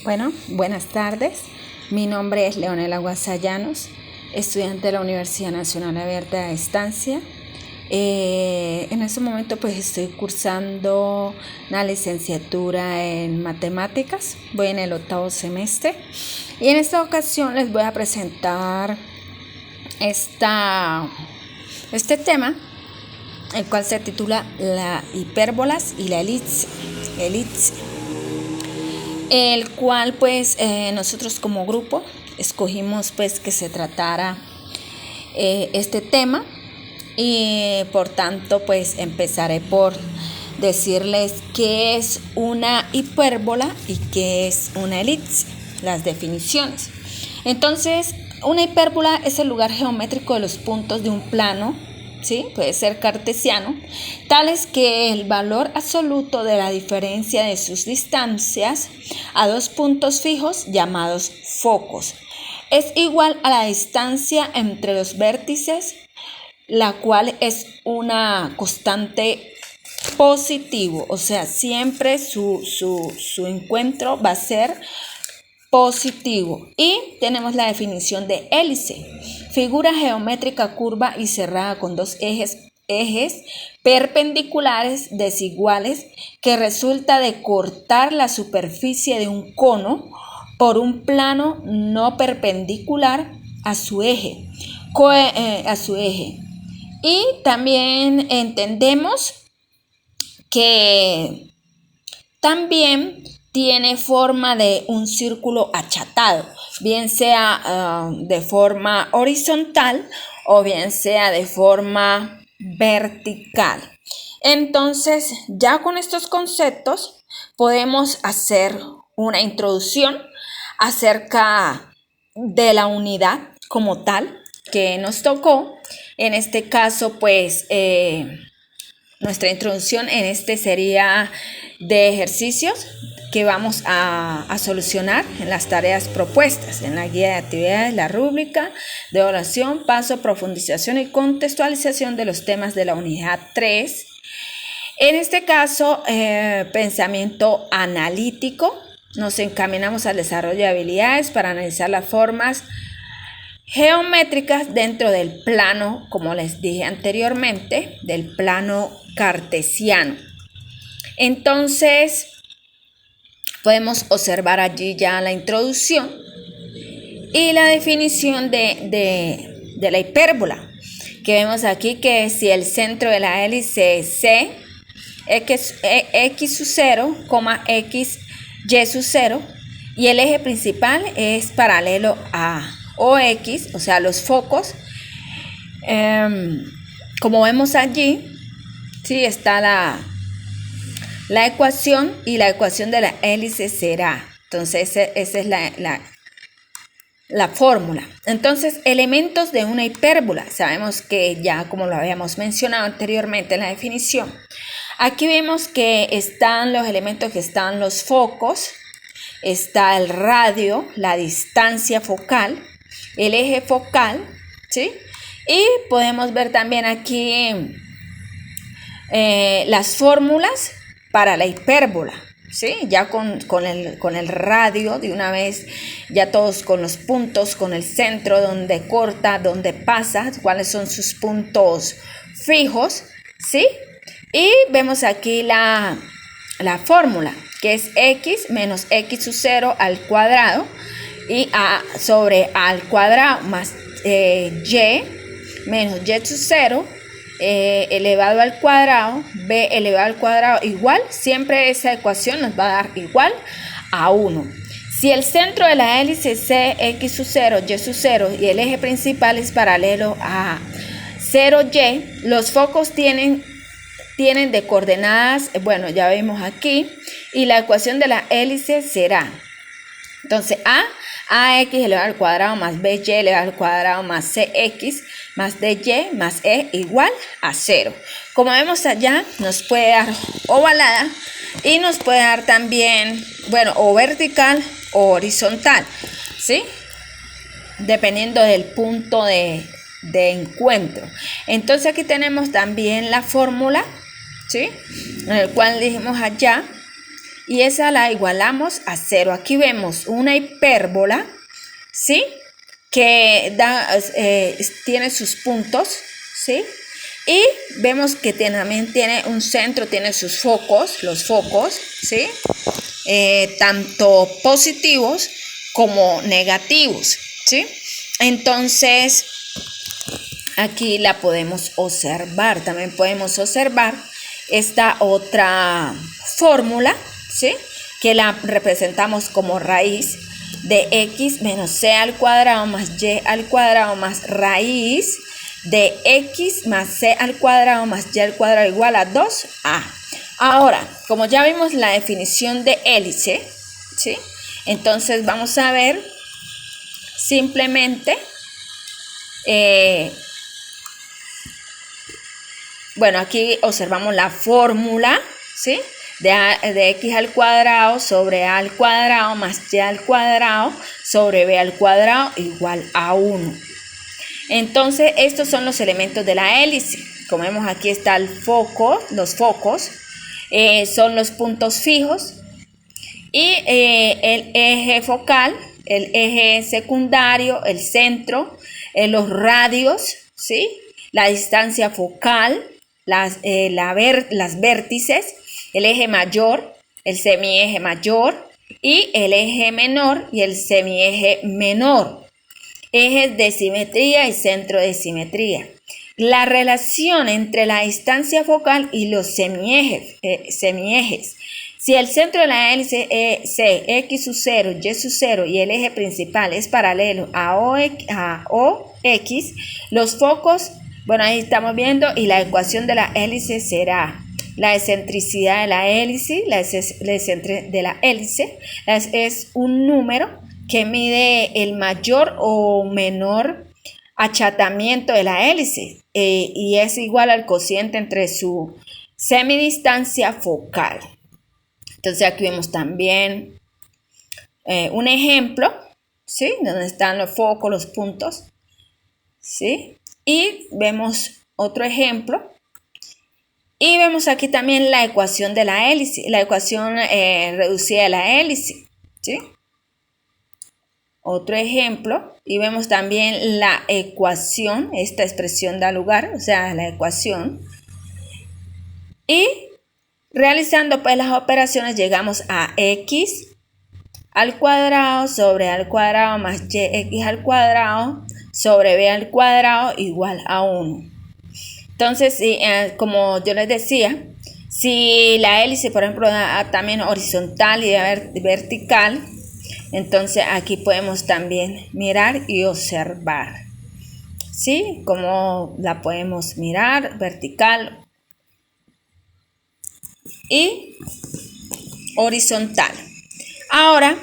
Bueno, buenas tardes. Mi nombre es Leonela Guasallanos, estudiante de la Universidad Nacional Abierta de Estancia. En este momento pues estoy cursando una licenciatura en matemáticas, voy en el 8º semestre y en esta ocasión les voy a presentar este tema, el cual se titula La hipérbolas y la elipse, el cual pues nosotros como grupo escogimos pues que se tratara este tema. Y por tanto pues empezaré por decirles qué es una hipérbola y qué es una elipse, las definiciones. Entonces, una hipérbola es el lugar geométrico de los puntos de un plano, ¿sí? Puede ser cartesiano, tales que el valor absoluto de la diferencia de sus distancias a dos puntos fijos llamados focos es igual a la distancia entre los vértices, la cual es una constante positivo, o sea, siempre su encuentro va a ser positivo. Y tenemos la definición de hélice: figura geométrica curva y cerrada con dos ejes perpendiculares desiguales que resulta de cortar la superficie de un cono por un plano no perpendicular a su eje. Y también entendemos que también tiene forma de un círculo achatado, bien sea de forma horizontal o bien sea de forma vertical. Entonces, ya con estos conceptos podemos hacer una introducción acerca de la unidad como tal que nos tocó. En este caso, pues, nuestra introducción en este sería de ejercicios que vamos a solucionar en las tareas propuestas en la guía de actividades, la rúbrica de evaluación, paso, profundización y contextualización de los temas de la unidad 3. En este caso, pensamiento analítico. Nos encaminamos al desarrollo de habilidades para analizar las formas geométricas dentro del plano, como les dije anteriormente, del plano cartesiano. Entonces, podemos observar allí ya la introducción y la definición de la hipérbola, que vemos aquí que si el centro de la hélice es C, x sub 0, x y sub 0, y el eje principal es paralelo a OX, o sea, los focos. Como vemos allí, sí, está la ecuación, y la ecuación de la hélice será. Entonces, esa es la fórmula. Entonces, elementos de una hipérbola. Sabemos que ya, como lo habíamos mencionado anteriormente en la definición, aquí vemos que están los elementos, que están los focos, está el radio, la distancia focal, el eje focal, ¿sí? Y podemos ver también aquí las fórmulas para la hipérbola, ¿sí? Ya con el radio de una vez, ya todos con los puntos, con el centro, donde corta, donde pasa, cuáles son sus puntos fijos, ¿sí? Y vemos aquí la fórmula, que es x menos x sub 0 al cuadrado, y a sobre a al cuadrado más y menos y sub 0 elevado al cuadrado, b elevado al cuadrado igual, siempre esa ecuación nos va a dar igual a 1. Si el centro de la hélice es c, x sub 0, y sub 0 y el eje principal es paralelo a 0y, los focos tienen de coordenadas, bueno, ya vemos aquí, y la ecuación de la hélice será, entonces, ax elevado al cuadrado más by elevado al cuadrado más cx más dy más e igual a 0. Como vemos allá, nos puede dar ovalada y nos puede dar también, bueno, o vertical o horizontal, ¿sí? Dependiendo del punto de encuentro. Entonces, aquí tenemos también la fórmula, ¿sí? En el cual dijimos allá y esa la igualamos a 0. Aquí vemos una hipérbola, ¿sí? Que tiene sus puntos, ¿sí? Y vemos que también tiene un centro, tiene sus focos, los focos, ¿sí? Tanto positivos como negativos, ¿sí? Entonces, aquí la podemos observar. También podemos observar esta otra fórmula, ¿sí? Que la representamos como raíz de x menos c al cuadrado más y al cuadrado más raíz de x más c al cuadrado más y al cuadrado igual a 2a. Ahora, como ya vimos la definición de hélice, ¿sí? Entonces vamos a ver simplemente, bueno, aquí observamos la fórmula, ¿sí? De x al cuadrado sobre a al cuadrado más y al cuadrado sobre b al cuadrado igual a 1. Entonces, estos son los elementos de la hélice. Como vemos, aquí está el foco, los focos, son los puntos fijos, y el eje focal, el eje secundario, el centro, los radios, ¿sí? La distancia focal, las vértices, el eje mayor, el semieje mayor y el eje menor y el semieje menor. Ejes de simetría y centro de simetría. La relación entre la distancia focal y los semiejes. Si el centro de la hélice C, X sub 0, Y sub 0 y el eje principal es paralelo a OX, los focos, bueno, ahí estamos viendo, y la ecuación de la hélice será la excentricidad de la hélice. Es un número que mide el mayor o menor achatamiento de la hélice y es igual al cociente entre su semidistancia focal. Entonces aquí vemos también un ejemplo, ¿sí? Donde están los focos, los puntos, ¿sí? Y vemos otro ejemplo. Y vemos aquí también la ecuación de la hélice, la ecuación reducida de la hélice, ¿sí? Otro ejemplo, y vemos también la ecuación, esta expresión da lugar, o sea, la ecuación. Y realizando pues las operaciones llegamos a x al cuadrado sobre a al cuadrado más yx al cuadrado sobre b al cuadrado igual a 1. Entonces, como yo les decía, si la hélice, por ejemplo, da también horizontal y vertical, entonces aquí podemos también mirar y observar, ¿sí? Cómo la podemos mirar vertical y horizontal. Ahora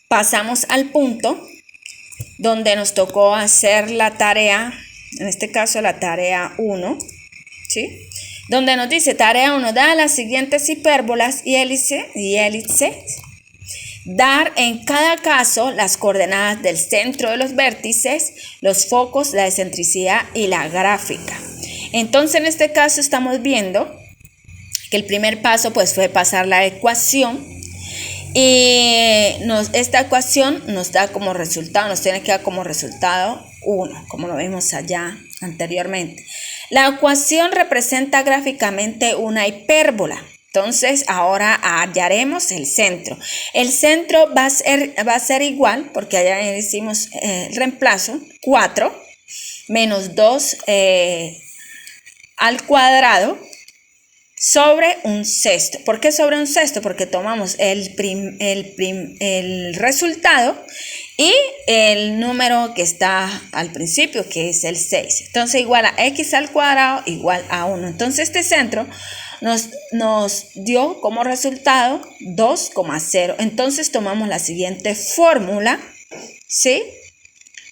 pasamos al punto donde nos tocó hacer la tarea, en este caso la tarea 1, ¿sí? Donde nos dice tarea 1, da las siguientes hipérbolas y hélices, dar en cada caso las coordenadas del centro de los vértices, los focos, la excentricidad y la gráfica. Entonces en este caso estamos viendo que el primer paso pues fue pasar la ecuación y esta ecuación nos da como resultado, nos tiene que dar como resultado 1, como lo vimos allá anteriormente. La ecuación representa gráficamente una hipérbola. Entonces ahora hallaremos el centro. El centro va a ser igual, porque allá hicimos el reemplazo, 4 menos 2 al cuadrado sobre un sexto. ¿Por qué sobre un sexto? Porque tomamos el resultado y el número que está al principio, que es el 6. Entonces igual a x al cuadrado igual a 1. Entonces este centro nos dio como resultado 2,0. Entonces tomamos la siguiente fórmula, ¿sí?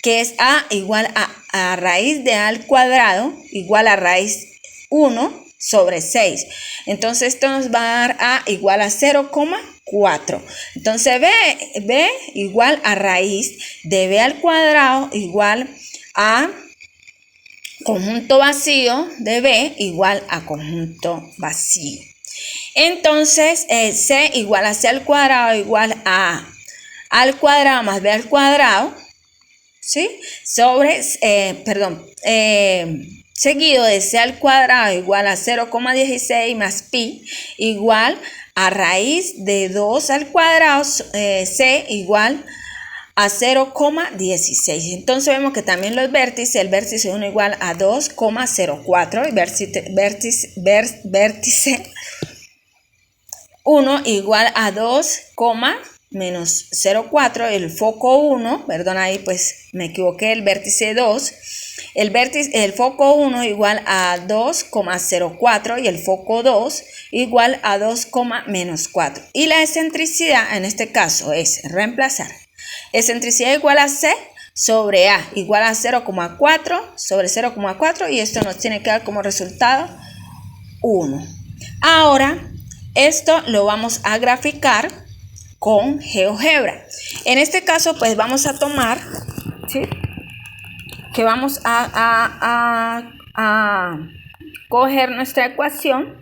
Que es a igual a raíz de a al cuadrado igual a raíz 1 sobre 6. Entonces esto nos va a dar a igual a 0,4. Entonces b igual a raíz de b al cuadrado igual a conjunto vacío de b igual a conjunto vacío. Entonces, C igual a C al cuadrado igual a al cuadrado más B al cuadrado, ¿sí? Sobre, seguido de C al cuadrado igual a 0,16 más pi igual a raíz de 2 al cuadrado, C igual a 0,16. Entonces vemos que también los vértices, el vértice 1 igual a 2,04 y vértice 1 igual a 2, menos 0,4, el foco 1, perdón, ahí pues me equivoqué, el vértice 2, el foco 1 igual a 2,04 y el foco 2 igual a 2, menos 4. Y la excentricidad en este caso es reemplazar. Excentricidad igual a C sobre A igual a 0,4 sobre 0,4 y esto nos tiene que dar como resultado 1. Ahora, esto lo vamos a graficar con GeoGebra. En este caso, pues vamos a tomar, ¿sí? Que vamos a coger nuestra ecuación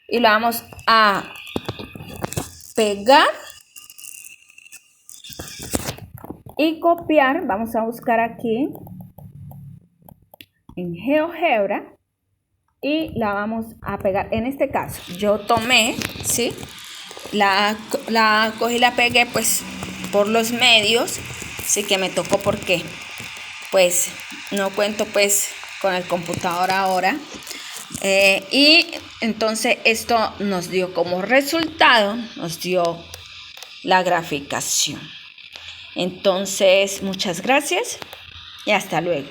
y la vamos a pegar y copiar. Vamos a buscar aquí en GeoGebra y la vamos a pegar. En este caso, yo tomé, ¿sí? La cogí y la pegué pues por los medios, sí que me tocó porque pues no cuento pues con el computador ahora. Y entonces esto nos dio como resultado, nos dio la graficación. Entonces, muchas gracias y hasta luego.